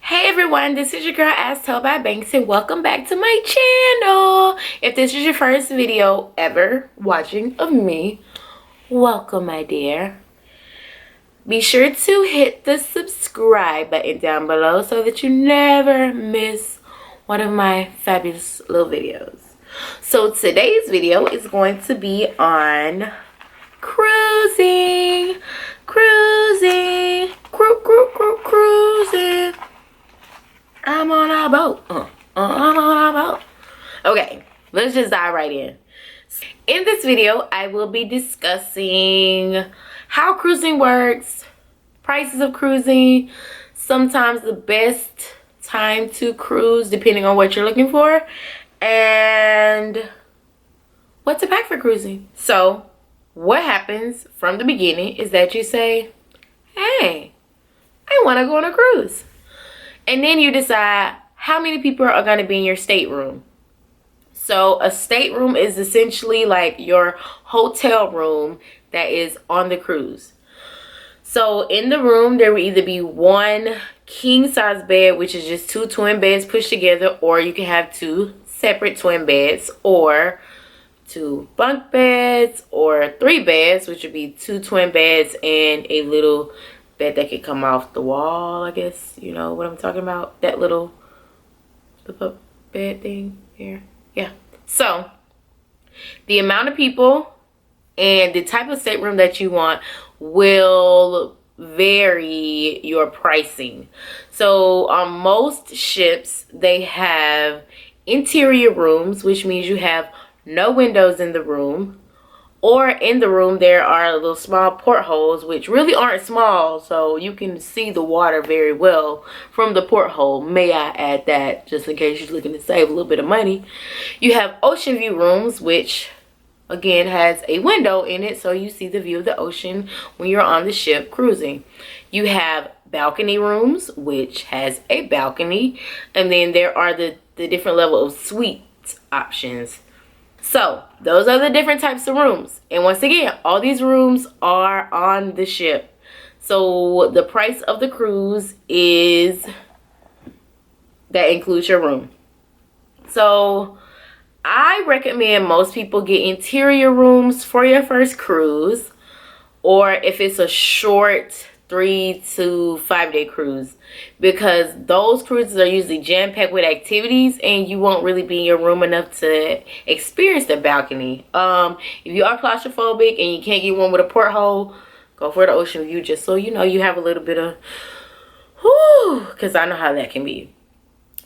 Hey everyone, this is your girl As Told by Banks and welcome back to my channel. If this is your first video ever watching of me, welcome my dear. Be sure to hit the subscribe button down below so that you never miss one of my fabulous little videos. So today's video is going to be on cruising. Cruising. I'm on a boat. I'm on a boat. Okay, let's just dive right in. In this video, I will be discussing how cruising works, prices of cruising, sometimes the best time to cruise depending on what you're looking for, and what to pack for cruising. So, what happens from the beginning is that you say, hey, I want to go on a cruise. And then you decide how many people are going to be in your stateroom. So a stateroom is essentially like your hotel room that is on the cruise. So in the room, there will either be one king size bed, which is just two twin beds pushed together, or you can have two separate twin beds, or two bunk beds, or three beds, which would be two twin beds and a little bed that could come off the wall, I guess. You know what I'm talking about? That little flip-up bed thing here. Yeah. So, the amount of people and the type of stateroom that you want will vary your pricing. So, on most ships, they have interior rooms, which means you have no windows in the room. Or in the room, there are little small portholes, which really aren't small, so you can see the water very well from the porthole. May I add that, just in case you're looking to save a little bit of money. You have ocean view rooms, which, again, has a window in it, so you see the view of the ocean when you're on the ship cruising. You have balcony rooms, which has a balcony, and then there are the different level of suite options. So, those are the different types of rooms. And once again, all these rooms are on the ship. So, the price of the cruise that includes your room. So, I recommend most people get interior rooms for your first cruise. Or if it's a short 3 to 5 day cruise, because those cruises are usually jam-packed with activities and you won't really be in your room enough to experience the balcony. If you are claustrophobic and you can't get one with a porthole, go for the ocean view, just so you know you have a little bit of because I know how that can be.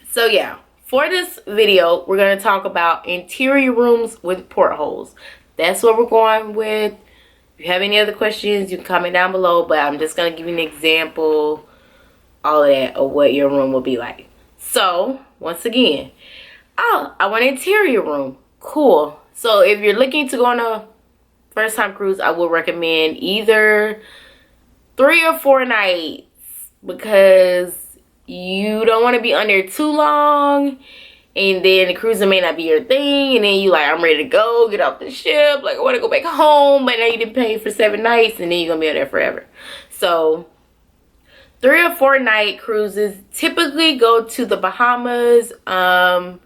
So yeah, for this video we're going to talk about interior rooms with portholes. That's what we're going with. If you have any other questions, you can comment down below, but I'm just going to give you an example, all of that, of what your room will be like. So, once again, I want an interior room. Cool. So, if you're looking to go on a first time cruise, I would recommend either 3 or 4 nights, because you don't want to be on there too long. And then the cruising may not be your thing. And then you like, I'm ready to go, get off the ship. Like, I want to go back home. But now you didn't pay for 7 nights. And then you're going to be on there forever. So, 3 or 4 night cruises typically go to the Bahamas and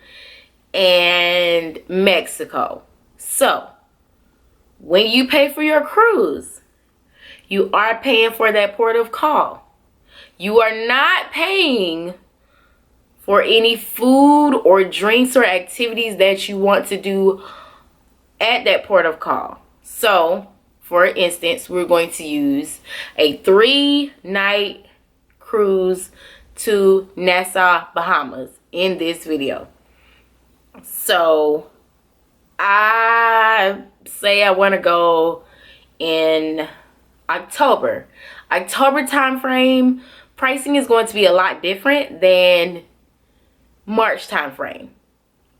Mexico. So, when you pay for your cruise, you are paying for that port of call. You are not paying for any food or drinks or activities that you want to do at that port of call. So, for instance, we're going to use a 3-night cruise to Nassau, Bahamas in this video. So, I say I want to go in October. October time frame, pricing is going to be a lot different than March time frame.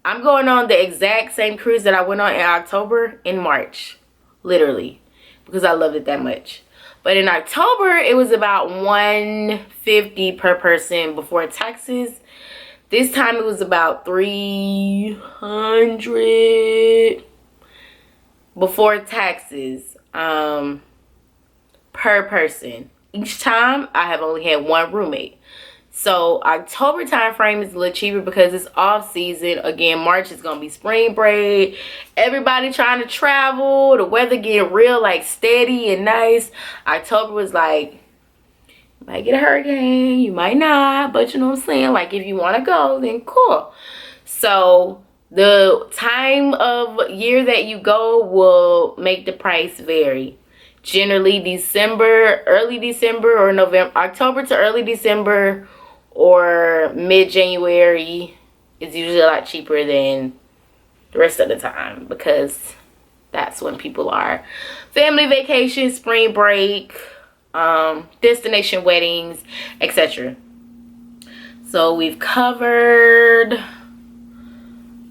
I'm going on the exact same cruise that I went on in October in March, literally, because I loved it that much. But in October, it was about $150 per person before taxes. This time it was about $300 before taxes per person. Each time I have only had one roommate. So October time frame is a little cheaper because it's off season. Again, March is gonna be spring break. Everybody trying to travel. The weather getting real like steady and nice. October was like, you might get a hurricane, you might not, but you know what I'm saying? Like if you want to go, then cool. So the time of year that you go will make the price vary. Generally December, early December or November, October to early December or mid-January is usually a lot cheaper than the rest of the time because that's when people are family vacation, spring break, destination weddings, etc. So we've covered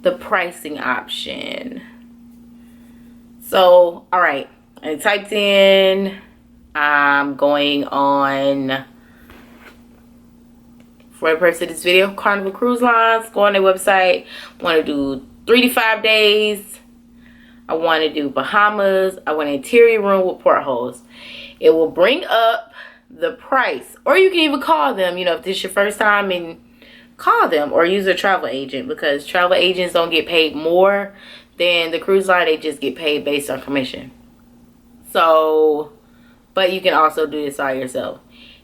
the pricing option. So all right, I typed in I'm going on, for the purpose of this video, Carnival Cruise Lines. Go on their website. Want to do 3 to 5 days. I want to do Bahamas. I want an interior room with portholes. It will bring up the price, or you can even call them, you know, if this is your first time, and call them or use a travel agent, because travel agents don't get paid more than the cruise line. They just get paid based on commission. So, but you can also do this all yourself.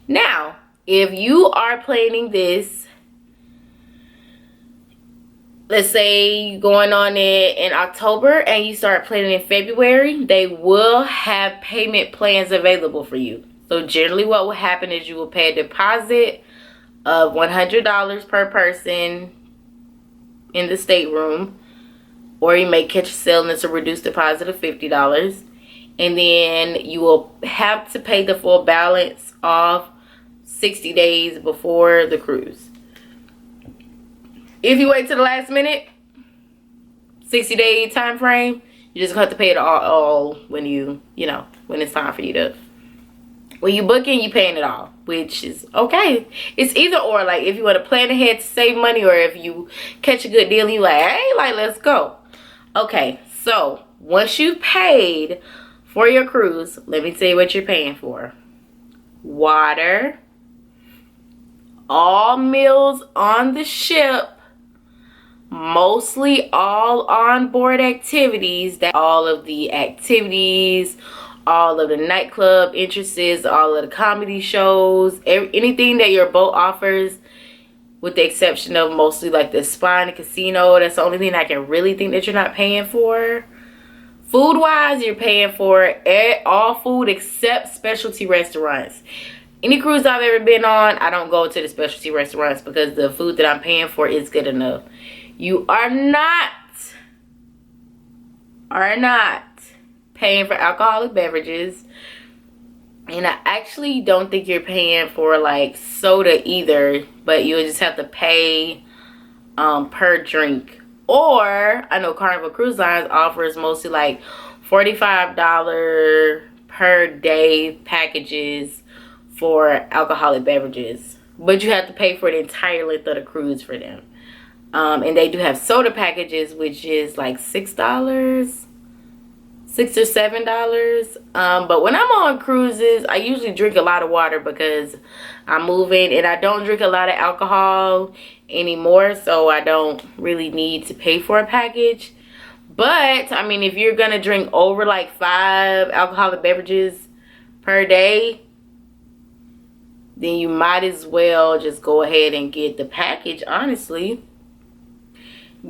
Now, if you are planning this, let's say you're going on it in October and you start planning in February, they will have payment plans available for you. So generally what will happen is you will pay a deposit of $100 per person in the stateroom, or you may catch a sale and it's a reduced deposit of $50. And then you will have to pay the full balance off 60 days before the cruise. If you wait to the last minute, 60-day time frame, you just have to pay it all when you know, when it's time for you to, when you booking, you paying it all, which is okay. It's either or, like if you want to plan ahead to save money, or if you catch a good deal, you like, hey, like let's go. Okay, so once you've paid for your cruise, let me tell you what you're paying for. Water, all meals on the ship, mostly all onboard activities, that all of the activities, all of the nightclub entrances, all of the comedy shows, anything that your boat offers, with the exception of mostly like the spa and the casino. That's the only thing I can really think that you're not paying for. Food wise, you're paying for all food except specialty restaurants. Any cruise I've ever been on, I don't go to the specialty restaurants because the food that I'm paying for is good enough. You are not paying for alcoholic beverages. And I actually don't think you're paying for like soda either, but you'll just have to pay per drink. Or I know Carnival Cruise Lines offers mostly like $45 per day packages for alcoholic beverages, but you have to pay for the entire length of the cruise for them. And they do have soda packages, which is like $6 or $7. But when I'm on cruises, I usually drink a lot of water because I'm moving, and I don't drink a lot of alcohol anymore, so I don't really need to pay for a package. But I mean, if you're gonna drink over like 5 alcoholic beverages per day, then you might as well just go ahead and get the package, honestly.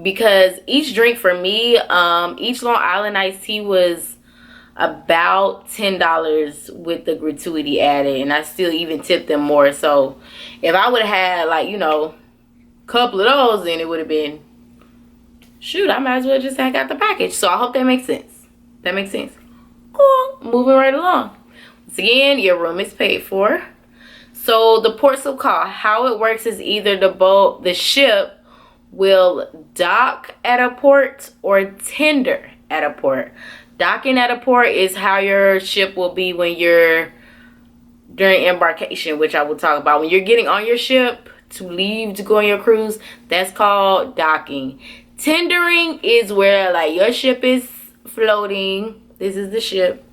Because each drink for me, each Long Island iced tea was about $10 with the gratuity added, and I still even tipped them more. So if I would have had, like, you know, a couple of those, then it would have been, shoot, I might as well just have got the package. So I hope that makes sense. That makes sense. Cool. Moving right along. Once again, your room is paid for. So the ports of call, how it works is either the ship will dock at a port or tender at a port. Docking at a port is how your ship will be when you're during embarkation, which I will talk about. When you're getting on your ship to leave to go on your cruise, that's called docking. Tendering is where like your ship is floating. This is the ship.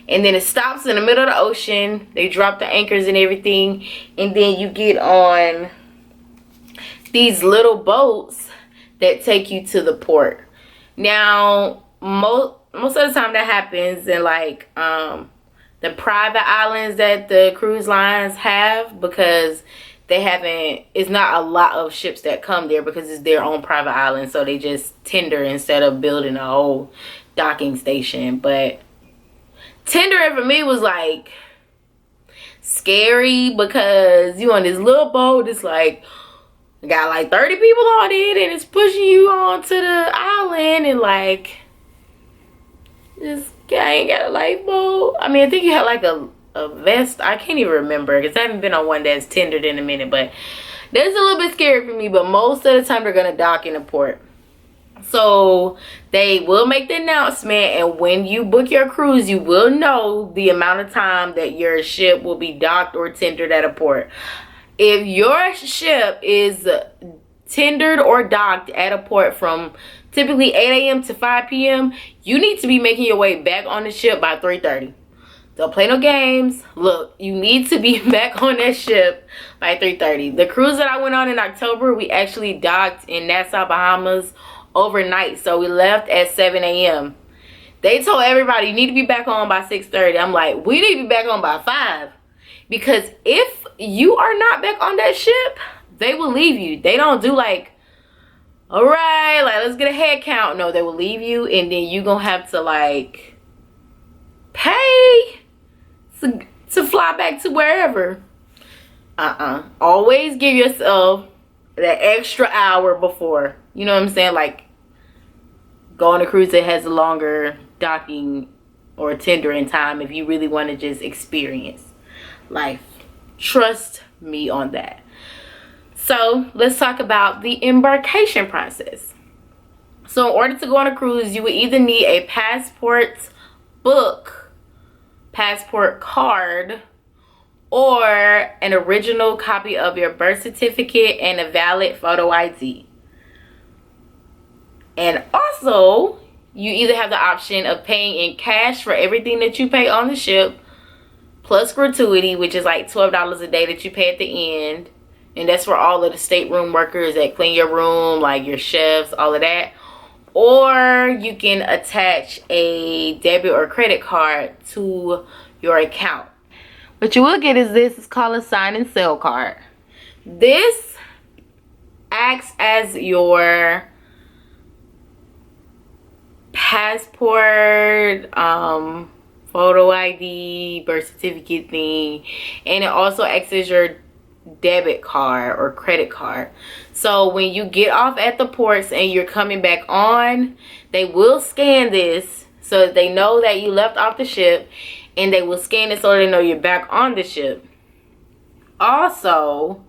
And then it stops in the middle of the ocean. They drop the anchors and everything. And then you get on these little boats that take you to the port. Now, most of the time that happens in like the private islands that the cruise lines have, because they haven't, it's not a lot of ships that come there because it's their own private island, so they just tender instead of building a whole docking station. But tendering for me was like scary, because you on this little boat, it's like got like 30 people on it and it's pushing you onto the island, and like this guy ain't got a lifeboat. I mean, I think you had like a vest. I can't even remember because I haven't been on one that's tendered in a minute, but that's a little bit scary for me. But most of the time they're gonna dock in the port, so they will make the announcement, and when you book your cruise you will know the amount of time that your ship will be docked or tendered at a port. If your ship is tendered or docked at a port from typically 8 a.m. to 5 p.m., you need to be making your way back on the ship by 3:30. Don't play no games. Look, you need to be back on that ship by 3:30. The cruise that I went on in October, we actually docked in Nassau, Bahamas overnight. So we left at 7 a.m. They told everybody you need to be back on by 6:30. I'm like, we need to be back on by 5. Because if you are not back on that ship, they will leave you. They don't do like, all right, like let's get a head count. No, they will leave you, and then you gonna have to like pay to fly back to wherever. Always give yourself that extra hour before. You know what I'm saying? Like, go on a cruise that has a longer docking or tendering time if you really want to just experience life. Trust me on that. So let's talk about the embarkation process. So in order to go on a cruise, you would either need a passport book, passport card, or an original copy of your birth certificate and a valid photo ID. And also, you either have the option of paying in cash for everything that you pay on the ship, plus gratuity, which is like $12 a day that you pay at the end. And that's for all of the stateroom workers that clean your room, like your chefs, all of that. Or you can attach a debit or credit card to your account. What you will get is this. It's called a sign and sell card. This acts as your passport, photo ID, birth certificate thing, and it also acts as your debit card or credit card. So when you get off at the ports and you're coming back on, they will scan this so that they know that you left off the ship, and they will scan it so they know you're back on the ship. Also,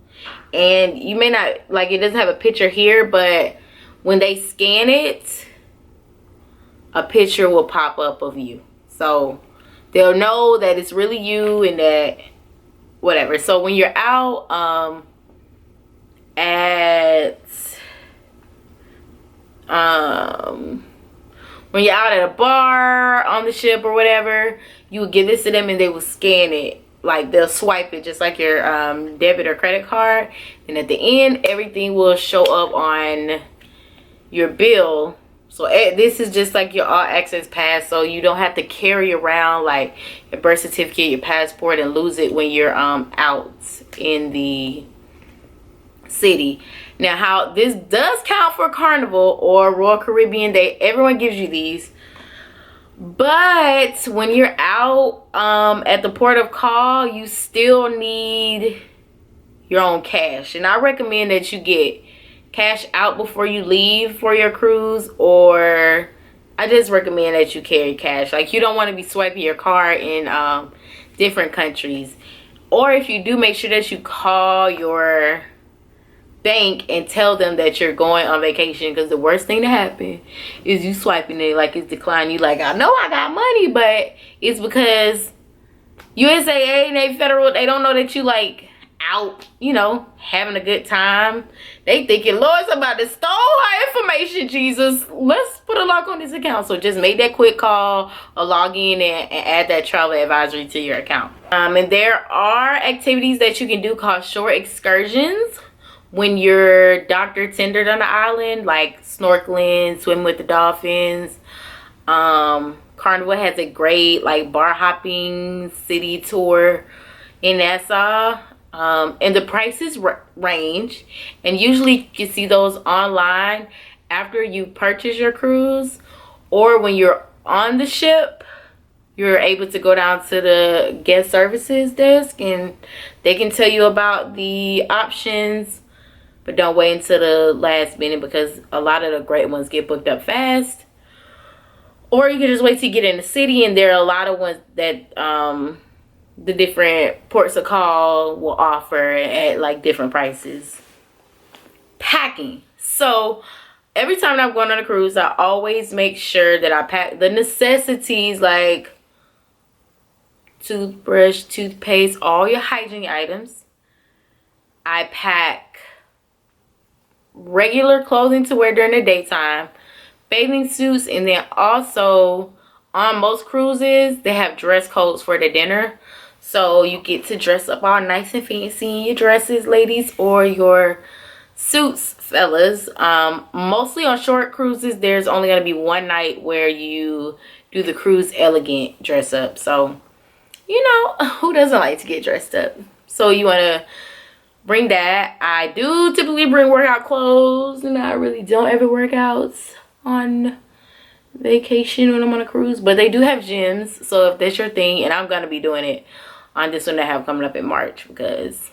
and you may not, like, it doesn't have a picture here, but when they scan it, a picture will pop up of you. So they'll know that it's really you and that whatever. So when you're out when you're out at a bar on the ship or whatever, you will give this to them and they will scan it. Like, they'll swipe it just like your debit or credit card, and at the end everything will show up on your bill. So this is just like your all access pass, so you don't have to carry around like your birth certificate, your passport, and lose it when you're out in the city. Now, how this does count for Carnival or Royal Caribbean, everyone gives you these. But when you're out at the port of call, you still need your own cash. And I recommend that you get cash out before you leave for your cruise, or I just recommend that you carry cash. Like, you don't want to be swiping your card in different countries. Or if you do, make sure that you call your bank and tell them that you're going on vacation, because the worst thing to happen is you swiping it like it's declining. You like, I know I got money, but it's because USAA and they federal, they don't know that you like out, you know, having a good time. They thinking, Lord, somebody stole our information, Jesus, let's put a lock on this account. So just make that quick call or log in and add that travel advisory to your account. And there are activities that you can do called short excursions, when you're doctor tendered on the island, like snorkeling, swimming with the dolphins. Carnival has a great like bar hopping city tour in Nassau. And the prices range, and usually you can see those online after you purchase your cruise, or when you're on the ship, you're able to go down to the guest services desk and they can tell you about the options. But don't wait until the last minute, because a lot of the great ones get booked up fast. Or you can just wait till you get in the city, and there are a lot of ones that the different ports of call will offer at like different prices. Packing. So every time I'm going on a cruise, I always make sure that I pack the necessities like toothbrush, toothpaste, all your hygiene items. I pack regular clothing to wear during the daytime, bathing suits, and then also on most cruises they have dress codes for the dinner. So you get to dress up all nice and fancy in your dresses, ladies, or your suits, fellas. Mostly on short cruises, there's only going to be one night where you do the cruise elegant dress up. So, you know, who doesn't like to get dressed up? So you want to bring that. I do typically bring workout clothes, and I really don't ever work out on vacation when I'm on a cruise. But they do have gyms, so if that's your thing, and I'm going to be doing it on this one I have coming up in March, because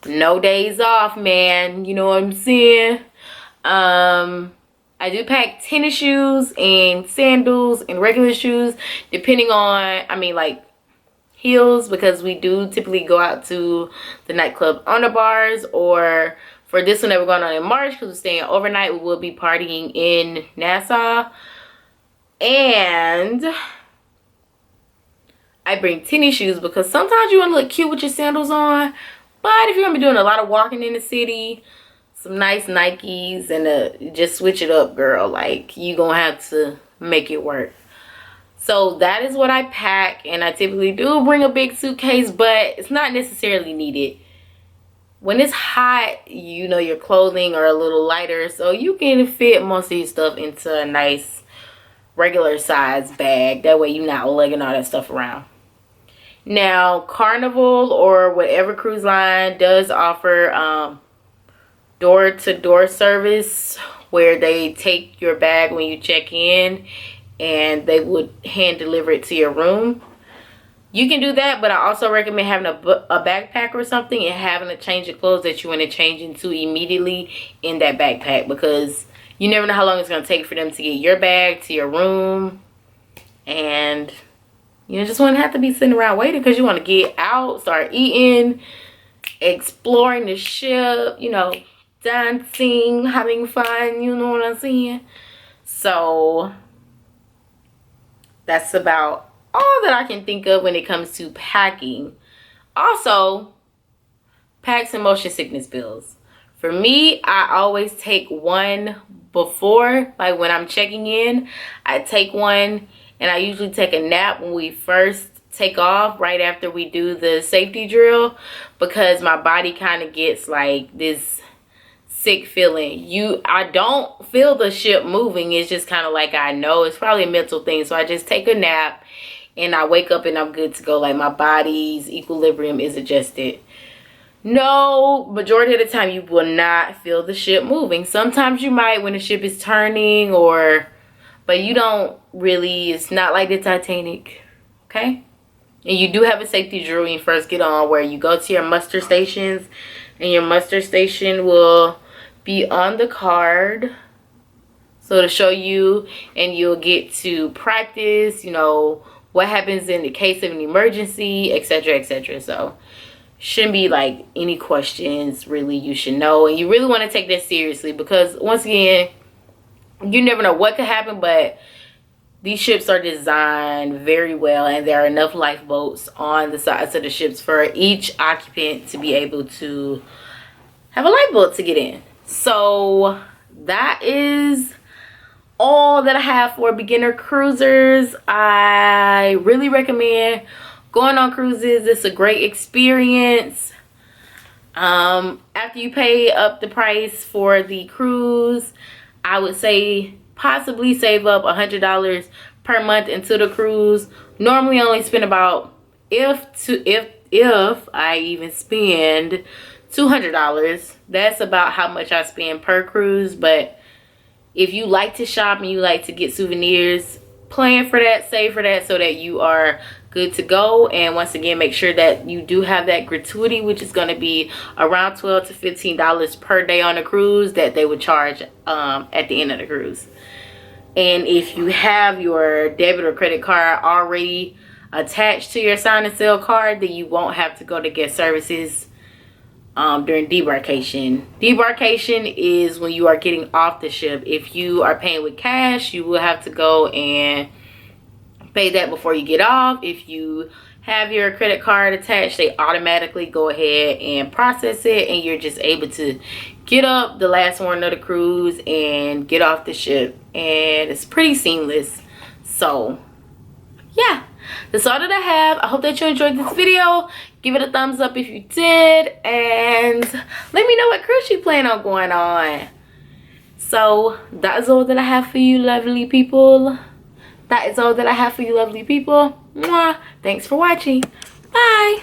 no days off, man. You know what I'm saying? I do pack tennis shoes and sandals and regular shoes, depending on, I mean, like heels, because we do typically go out to the nightclub on the bars. Or for this one that we're going on in March, because we're staying overnight, we will be partying in Nassau. And I bring tennis shoes because sometimes you want to look cute with your sandals on. But if you're going to be doing a lot of walking in the city, some nice Nikes, and just switch it up, girl. Like, you going to have to make it work. So that is what I pack. And I typically do bring a big suitcase, but it's not necessarily needed. When it's hot, you know, your clothing are a little lighter, so you can fit most of your stuff into a nice regular size bag. That way you're not lugging all that stuff around. Now, Carnival or whatever cruise line does offer door-to-door service, where they take your bag when you check in and they would hand deliver it to your room. You can do that, but I also recommend having a backpack or something and having a change of clothes that you want to change into immediately in that backpack, because you never know how long it's going to take for them to get your bag to your room. And you just wouldn't have to be sitting around waiting, because you want to get out, start eating, exploring the ship, you know, dancing, having fun, you know what I'm saying? So that's about all that I can think of when it comes to packing. Also, pack some motion sickness pills. For me, I always take one before, like when I'm checking in, I take one. And I usually take a nap when we first take off, right after we do the safety drill, because my body kind of gets like this sick feeling. I don't feel the ship moving. It's just kind of like, I know it's probably a mental thing. So I just take a nap and I wake up and I'm good to go. Like, my body's equilibrium is adjusted. No, majority of the time you will not feel the ship moving. Sometimes you might when the ship is turning, but you don't really. It's not like the Titanic, okay? And you do have a safety drill when you first get on, where you go to your muster stations, and your muster station will be on the card, so to show you, and you'll get to practice, you know, what happens in the case of an emergency, etc., etc. So shouldn't be like any questions really. You should know, and you really want to take this seriously, because once again, you never know what could happen. But these ships are designed very well, and there are enough lifeboats on the sides of the ships for each occupant to be able to have a lifeboat to get in. So that is all that I have for beginner cruisers. I really recommend going on cruises. It's a great experience. I after you pay up the price for the cruise, I would say possibly save up $100 per month into the cruise. Normally I only spend about, if I even spend $200, that's about how much I spend per cruise. But if you like to shop and you like to get souvenirs, plan for that, save for that, so that you are good to go. And once again, make sure that you do have that gratuity, which is going to be around $12 to $15 per day on a cruise that they would charge at the end of the cruise. And if you have your debit or credit card already attached to your sign and sell card, then you won't have to go to guest services during debarkation. Debarkation is when you are getting off the ship. If you are paying with cash, you will have to go and pay that before you get off. If you have your credit card attached, they automatically go ahead and process it, and you're just able to get up the last morning of the cruise and get off the ship, and it's pretty seamless. So yeah, that's all that I have. I hope that you enjoyed this video. Give it a thumbs up if you did, and let me know what cruise you plan on going on. So that is all that I have for you, lovely people. That is all that I have for you, lovely people. Mwah. Thanks for watching. Bye.